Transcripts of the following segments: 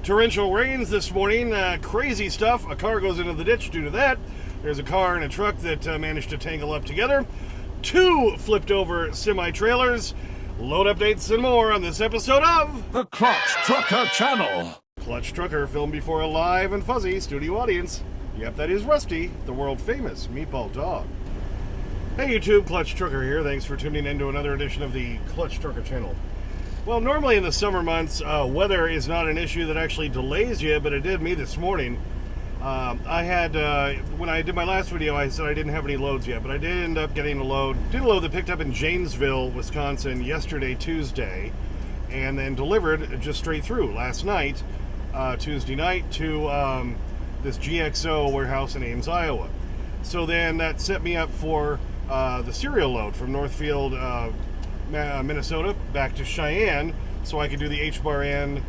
Torrential rains this morning, crazy stuff. A car goes into the ditch due to that. There's a car and a truck that managed to tangle up together. 2 flipped over semi-trailers. Load updates and more on this episode of The Clutch Trucker Channel. Clutch Trucker, filmed before a live and fuzzy studio audience. Yep, that is Rusty, the world-famous meatball dog. Hey YouTube, Clutch Trucker here. Thanks for tuning in to another edition of the Clutch Trucker Channel. Well, normally in the summer months, weather is not an issue that actually delays you, but it did me this morning. I had, when I did my last video, I said I didn't have any loads yet, but I did end up getting a load. Did a load that picked up in Janesville, Wisconsin yesterday, Tuesday, and then delivered just straight through last night, Tuesday night, to this GXO warehouse in Ames, Iowa. So then that set me up for the cereal load from Northfield, Minnesota, back to Cheyenne, so I could do the H-bar-N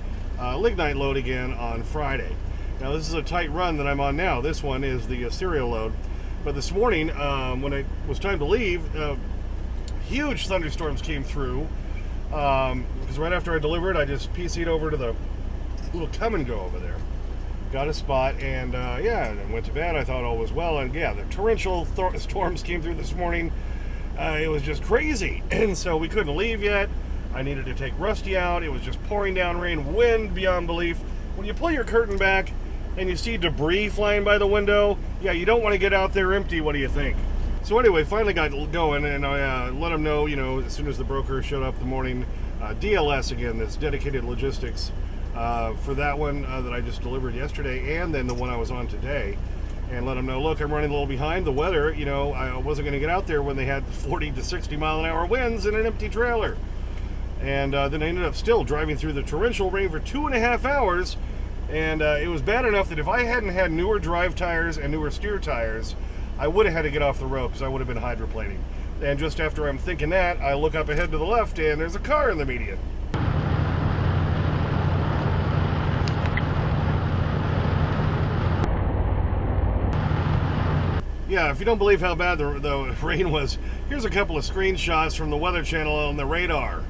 lignite load again on Friday. Now this is a tight run that I'm on now. This one is the cereal load. But this morning, when it was time to leave, huge thunderstorms came through. Because right after I delivered, I just PC'd over to the little come and go over there. Got a spot, and yeah, and went to bed. I thought all was well, and yeah, the torrential storms came through this morning. It was just crazy, and so we couldn't leave yet. I needed to take Rusty out. It was just pouring down rain, wind beyond belief. When you pull your curtain back and you see debris flying by the window, yeah, you don't want to get out there empty. What do you think? So anyway, finally got going, and I let them know, you know, as soon as the broker showed up the morning, DLS again, this dedicated logistics, for that one that I just delivered yesterday, and then the one I was on today. And let them know, look, I'm running a little behind. The weather, you know, I wasn't going to get out there when they had 40 to 60 mile an hour winds in an empty trailer. And then I ended up still driving through the torrential rain for 2.5 hours. And it was bad enough that if I hadn't had newer drive tires and newer steer tires, I would have had to get off the road because I would have been hydroplaning. And just after I'm thinking that, I look up ahead to the left and there's a car in the median. Yeah, if you don't believe how bad the rain was, here's a couple of screenshots from the Weather Channel on the radar.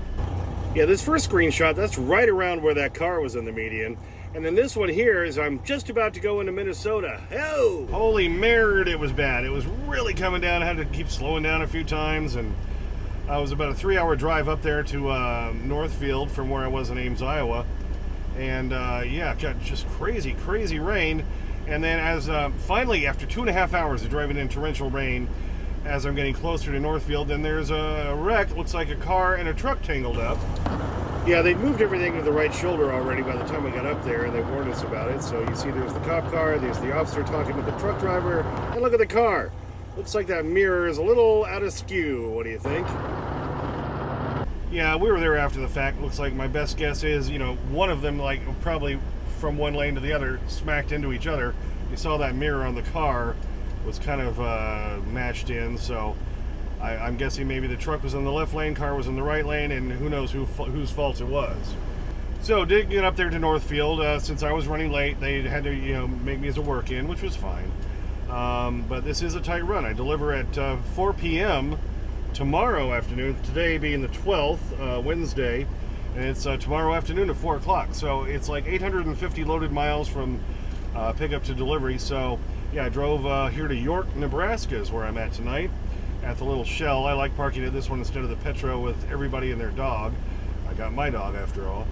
Yeah, this first screenshot, that's right around where that car was in the median. And then this one here is I'm just about to go into Minnesota. Oh! Holy merd, it was bad. It was really coming down. I had to keep slowing down a few times. And it was about a 3-hour drive up there to Northfield from where I was in Ames, Iowa. And yeah, got just crazy, crazy rain. And then as finally, after 2.5 hours of driving in torrential rain, as I'm getting closer to Northfield, then there's a wreck. Looks like a car and a truck tangled up. Yeah, they moved everything to the right shoulder already by the time we got up there, and they warned us about it. So you see there's the cop car, there's the officer talking to the truck driver, and look at the car. Looks like that mirror is a little out of skew. What do you think? Yeah, we were there after the fact. Looks like my best guess is, you know, one of them, like, probably from one lane to the other, smacked into each other. You saw that mirror on the car was kind of matched in, so I'm guessing maybe the truck was in the left lane, car was in the right lane, and who knows whose fault it was. So did get up there to Northfield. Since I was running late, they had to, you know, make me as a work-in, which was fine. But this is a tight run. I deliver at 4 p.m. tomorrow afternoon, today being the 12th, Wednesday, and it's tomorrow afternoon at 4 o'clock. So it's like 850 loaded miles from pickup to delivery. So yeah, I drove here to York, Nebraska is where I'm at tonight, at the little Shell. I like parking at this one instead of the Petro with everybody and their dog. I got my dog after all.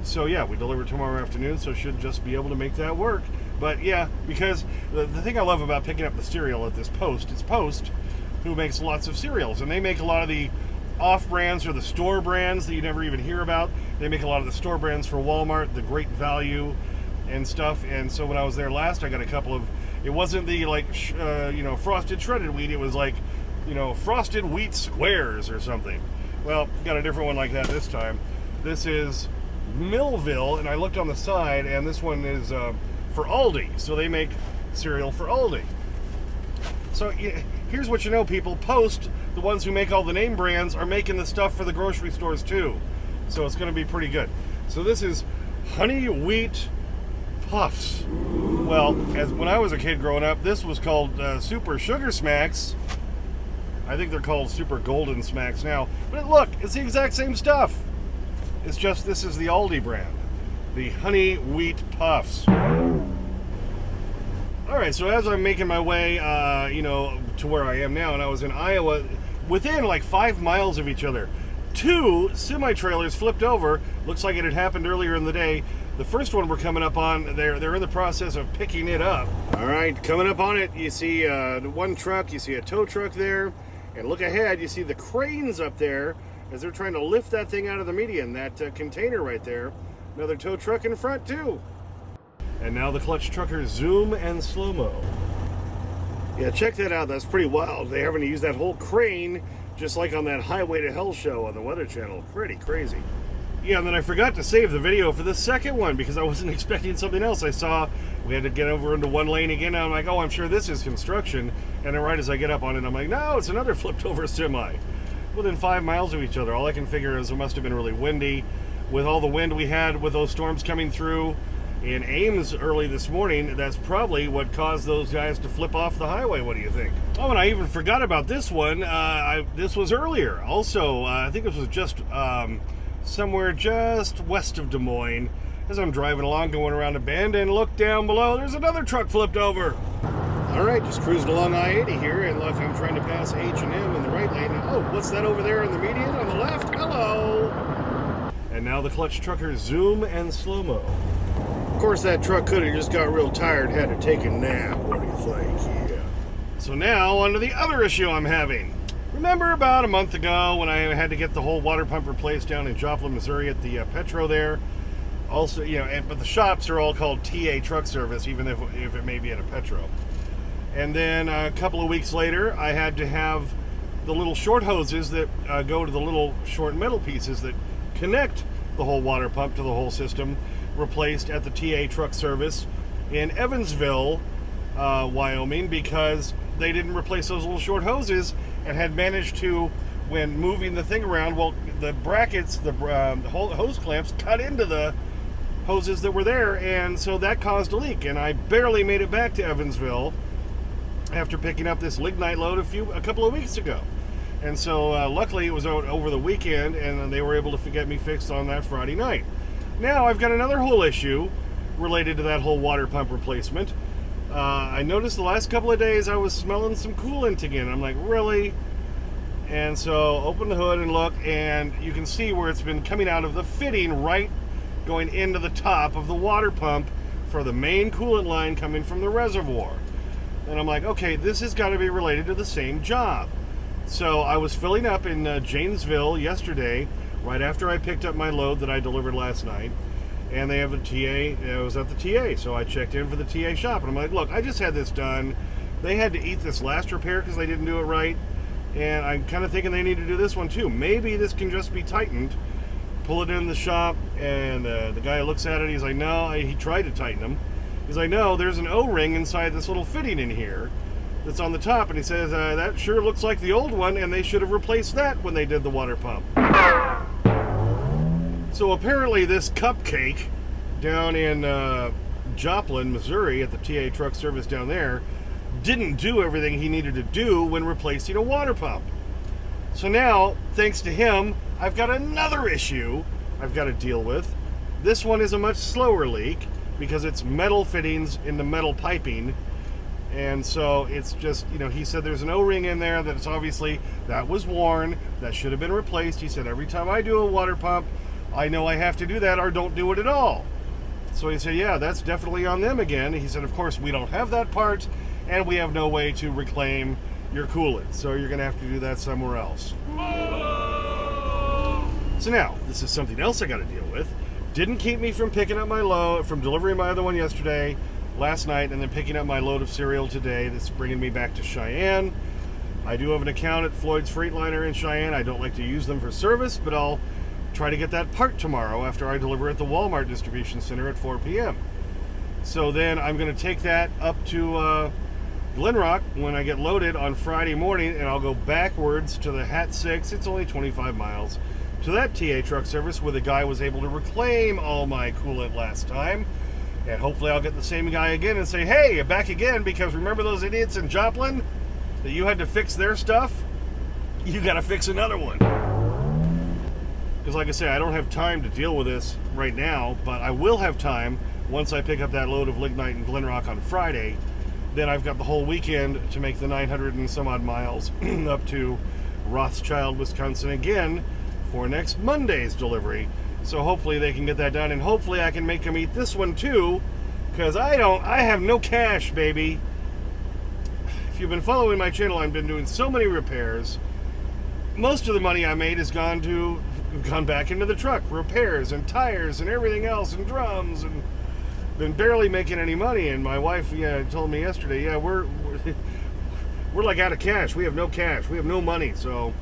So yeah, we deliver tomorrow afternoon, so should just be able to make that work. But yeah, because the thing I love about picking up the cereal at this Post, it's Post who makes lots of cereals, and they make a lot of the off-brands or the store brands that you never even hear about. They make a lot of the store brands for Walmart, the Great Value and stuff. And so when I was there last, I got a couple of, it wasn't the like, you know, frosted shredded wheat. It was like, you know, frosted wheat squares or something. Well, got a different one like that this time. This is Millville, and I looked on the side, and this one is for Aldi. So they make cereal for Aldi. So here's what you know, people. Post, the ones who make all the name brands, are making the stuff for the grocery stores too. So it's going to be pretty good. So this is honey wheat puffs. Well, as when I was a kid growing up, this was called Super Sugar Smacks. I think they're called Super Golden Smacks now. But look, it's the exact same stuff. It's just this is the Aldi brand. the honey wheat puffs. Alright, so as I'm making my way, to where I am now, and I was in Iowa, within like 5 miles of each other, 2 semi-trailers flipped over. Looks like it had happened earlier in the day. The first one we're coming up on, they're in the process of picking it up. Alright, coming up on it, you see the one truck, you see a tow truck there, and look ahead, you see the cranes up there as they're trying to lift that thing out of the median, that container right there. Another tow truck in front too. And now the clutch truckers zoom and slow-mo. Yeah, check that out. That's pretty wild. They're having to use that whole crane just like on that Highway to Hell show on the Weather Channel. Pretty crazy. Yeah, and then I forgot to save the video for the second one because I wasn't expecting something else. I saw we had to get over into one lane again. And I'm like, oh, I'm sure this is construction. And then right as I get up on it, I'm like, no, it's another flipped over semi. Within 5 miles of each other. All I can figure is it must have been really windy. With all the wind we had with those storms coming through in Ames early this morning, that's probably what caused those guys to flip off the highway. What do you think? Oh, and I even forgot about this one. This was earlier. Also, I think this was just somewhere just west of Des Moines. As I'm driving along, going around a bend, and look down below, there's another truck flipped over. All right, just cruising along I-80 here, and look, I'm trying to pass H&M in the right lane. Oh, what's that over there in the median on the left? Hello! And now the clutch truckers zoom and slow-mo. Of course, that truck could have just got real tired, had to take a nap. What do you think? Yeah. So now, on to the other issue I'm having. Remember about a month ago when I had to get the whole water pump replaced down in Joplin, Missouri at the Petro there? Also, but the shops are all called TA Truck Service, even if it may be at a Petro. And then a couple of weeks later, I had to have the little short hoses that go to the little short metal pieces that connect the whole water pump to the whole system replaced at the TA Truck Service in Evansville, Wyoming, because they didn't replace those little short hoses and had managed to, when moving the thing around, well, the brackets, the hose clamps cut into the hoses that were there, and so that caused a leak, and I barely made it back to Evansville after picking up this lignite load a couple of weeks ago. And so luckily it was over the weekend, and they were able to get me fixed on that Friday night. Now I've got another whole issue related to that whole water pump replacement. I noticed the last couple of days I was smelling some coolant again. I'm like, really? And so open the hood and look, and you can see where it's been coming out of the fitting right going into the top of the water pump for the main coolant line coming from the reservoir. And I'm like, okay, this has got to be related to the same job. So I was filling up in Janesville yesterday, right after I picked up my load that I delivered last night. And they have a TA, it was at the TA, so I checked in for the TA shop. And I'm like, look, I just had this done. They had to eat this last repair because they didn't do it right. And I'm kind of thinking they need to do this one too. Maybe this can just be tightened. Pull it in the shop, and the guy looks at it, he's like, no, he tried to tighten them. He's like, no, there's an O-ring inside this little fitting in here that's on the top. And he says, that sure looks like the old one, and they should have replaced that when they did the water pump. So apparently this cupcake down in Joplin, Missouri, at the TA Truck Service down there, didn't do everything he needed to do when replacing a water pump. So now, thanks to him, I've got another issue I've got to deal with. This one is a much slower leak because it's metal fittings into metal piping. And so it's just, he said there's an O-ring in there that it's obviously, that was worn, that should have been replaced. He said every time I do a water pump, I know I have to do that or don't do it at all. So he said, yeah, that's definitely on them again. He said, of course, we don't have that part, and we have no way to reclaim your coolant, so you're going to have to do that somewhere else. So now, this is something else I got to deal with. Didn't keep me from picking up my load, from delivering my other one yesterday, last night, and then picking up my load of cereal today. That's bringing me back to Cheyenne. I do have an account at Floyd's Freightliner in Cheyenne. I don't like to use them for service, but I'll try to get that part tomorrow after I deliver at the Walmart distribution center at 4 p.m. So then I'm going to take that up to Glenrock when I get loaded on Friday morning, and I'll go backwards to the Hat 6. It's only 25 miles to that TA Truck Service where the guy was able to reclaim all my coolant last time. And hopefully I'll get the same guy again and say, hey, you're back again, because remember those idiots in Joplin that you had to fix their stuff? You got to fix another one. Because like I say, I don't have time to deal with this right now, but I will have time once I pick up that load of lignite in Glenrock on Friday. Then I've got the whole weekend to make the 900 and some odd miles up to Rothschild, Wisconsin again for next Monday's delivery. So hopefully they can get that done, and hopefully I can make them eat this one too, because I have no cash, baby. If you've been following my channel, I've been doing so many repairs. Most of the money I made has gone back into the truck, repairs and tires and everything else and drums, and been barely making any money. And my wife told me yesterday, we're like out of cash. We have no cash. We have no money. So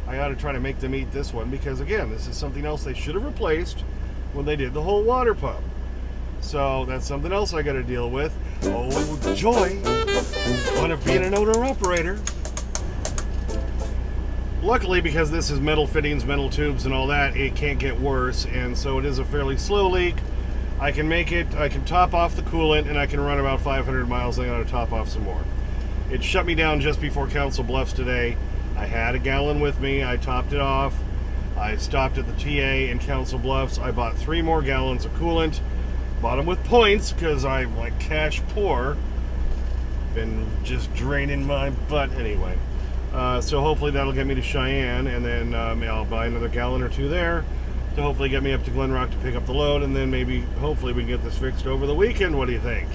I ought to try to make them eat this one, because again, this is something else they should have replaced when they did the whole water pump. So that's something else I got to deal with. Oh, joy! Fun of being an owner operator. Luckily, because this is metal fittings, metal tubes, and all that, it can't get worse, and so it is a fairly slow leak. I can make it, I can top off the coolant, and I can run about 500 miles, then I gotta top off some more. It shut me down just before Council Bluffs today. I had a gallon with me, I topped it off. I stopped at the TA in Council Bluffs. I bought 3 more gallons of coolant. Bought them with points, because I'm like cash poor. Been just draining my butt anyway. So hopefully that'll get me to Cheyenne, and then I'll buy another gallon or 2 there to hopefully get me up to Glenrock to pick up the load, and then maybe, hopefully, we can get this fixed over the weekend. What do you think?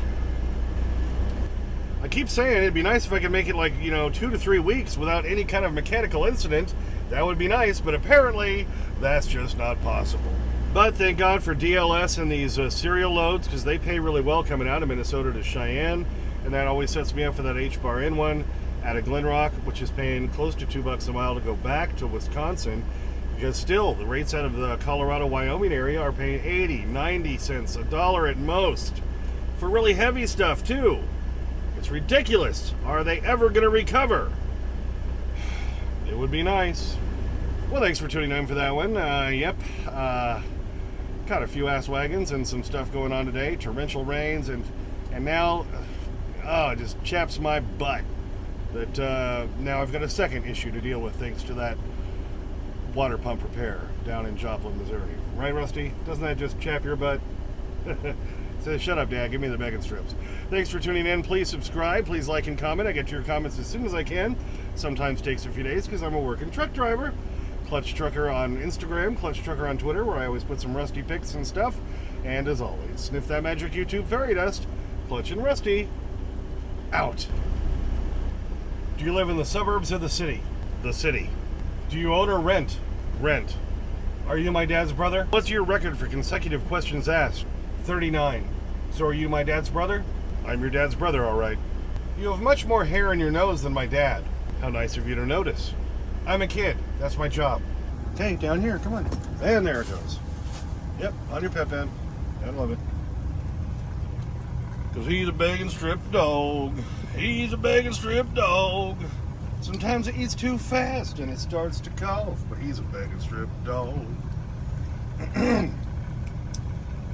I keep saying it'd be nice if I could make it 2 to 3 weeks without any kind of mechanical incident. That would be nice, but apparently that's just not possible. But thank God for DLS and these serial loads, because they pay really well coming out of Minnesota to Cheyenne, and that always sets me up for that H-bar in one out of Glenrock, which is paying close to $2 a mile to go back to Wisconsin, because still the rates out of the Colorado, Wyoming area are paying 80, 90 cents, $1 at most for really heavy stuff too. It's ridiculous. Are they ever going to recover? It would be nice. Well, thanks for tuning in for that one. Got a few ass wagons and some stuff going on today. Torrential rains, and now it just chaps my butt that now I've got a second issue to deal with, thanks to that water pump repair down in Joplin, Missouri. Right, Rusty? Doesn't that just chap your butt? So shut up, Dad. Give me the bacon strips. Thanks for tuning in. Please subscribe. Please like and comment. I get to your comments as soon as I can. Sometimes takes a few days because I'm a working truck driver. Clutch Trucker on Instagram, Clutch Trucker on Twitter, where I always put some Rusty pics and stuff. And as always, sniff that magic YouTube fairy dust. Clutch and Rusty, out. Do you live in the suburbs or the city? The city. Do you own or rent? Rent. Are you my dad's brother? What's your record for consecutive questions asked? 39. So are you my dad's brother? I'm your dad's brother, all right. You have much more hair in your nose than my dad. How nice of you to notice. I'm a kid. That's my job. Okay, down here. Come on. And there it goes. Yep, on your pet bed. I love it. Because he's a begging strip dog. He's a begging strip dog. Sometimes it eats too fast and it starts to cough, but he's a begging strip dog.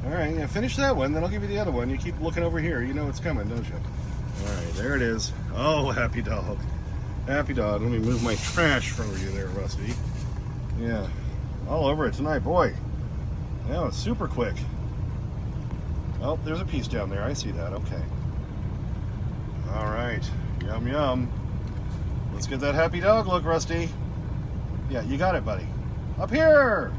All right, yeah, finish that one, then I'll give you the other one. You keep looking over here. You know it's coming, don't you? All right, there it is. Oh, happy dog. Happy dog. Let me move my trash from you there, Rusty. Yeah, all over it tonight, boy. Yeah, it's super quick. Oh, there's a piece down there. I see that. Okay. All right. Yum, yum. Let's get that happy dog look, Rusty. Yeah, you got it, buddy. Up here!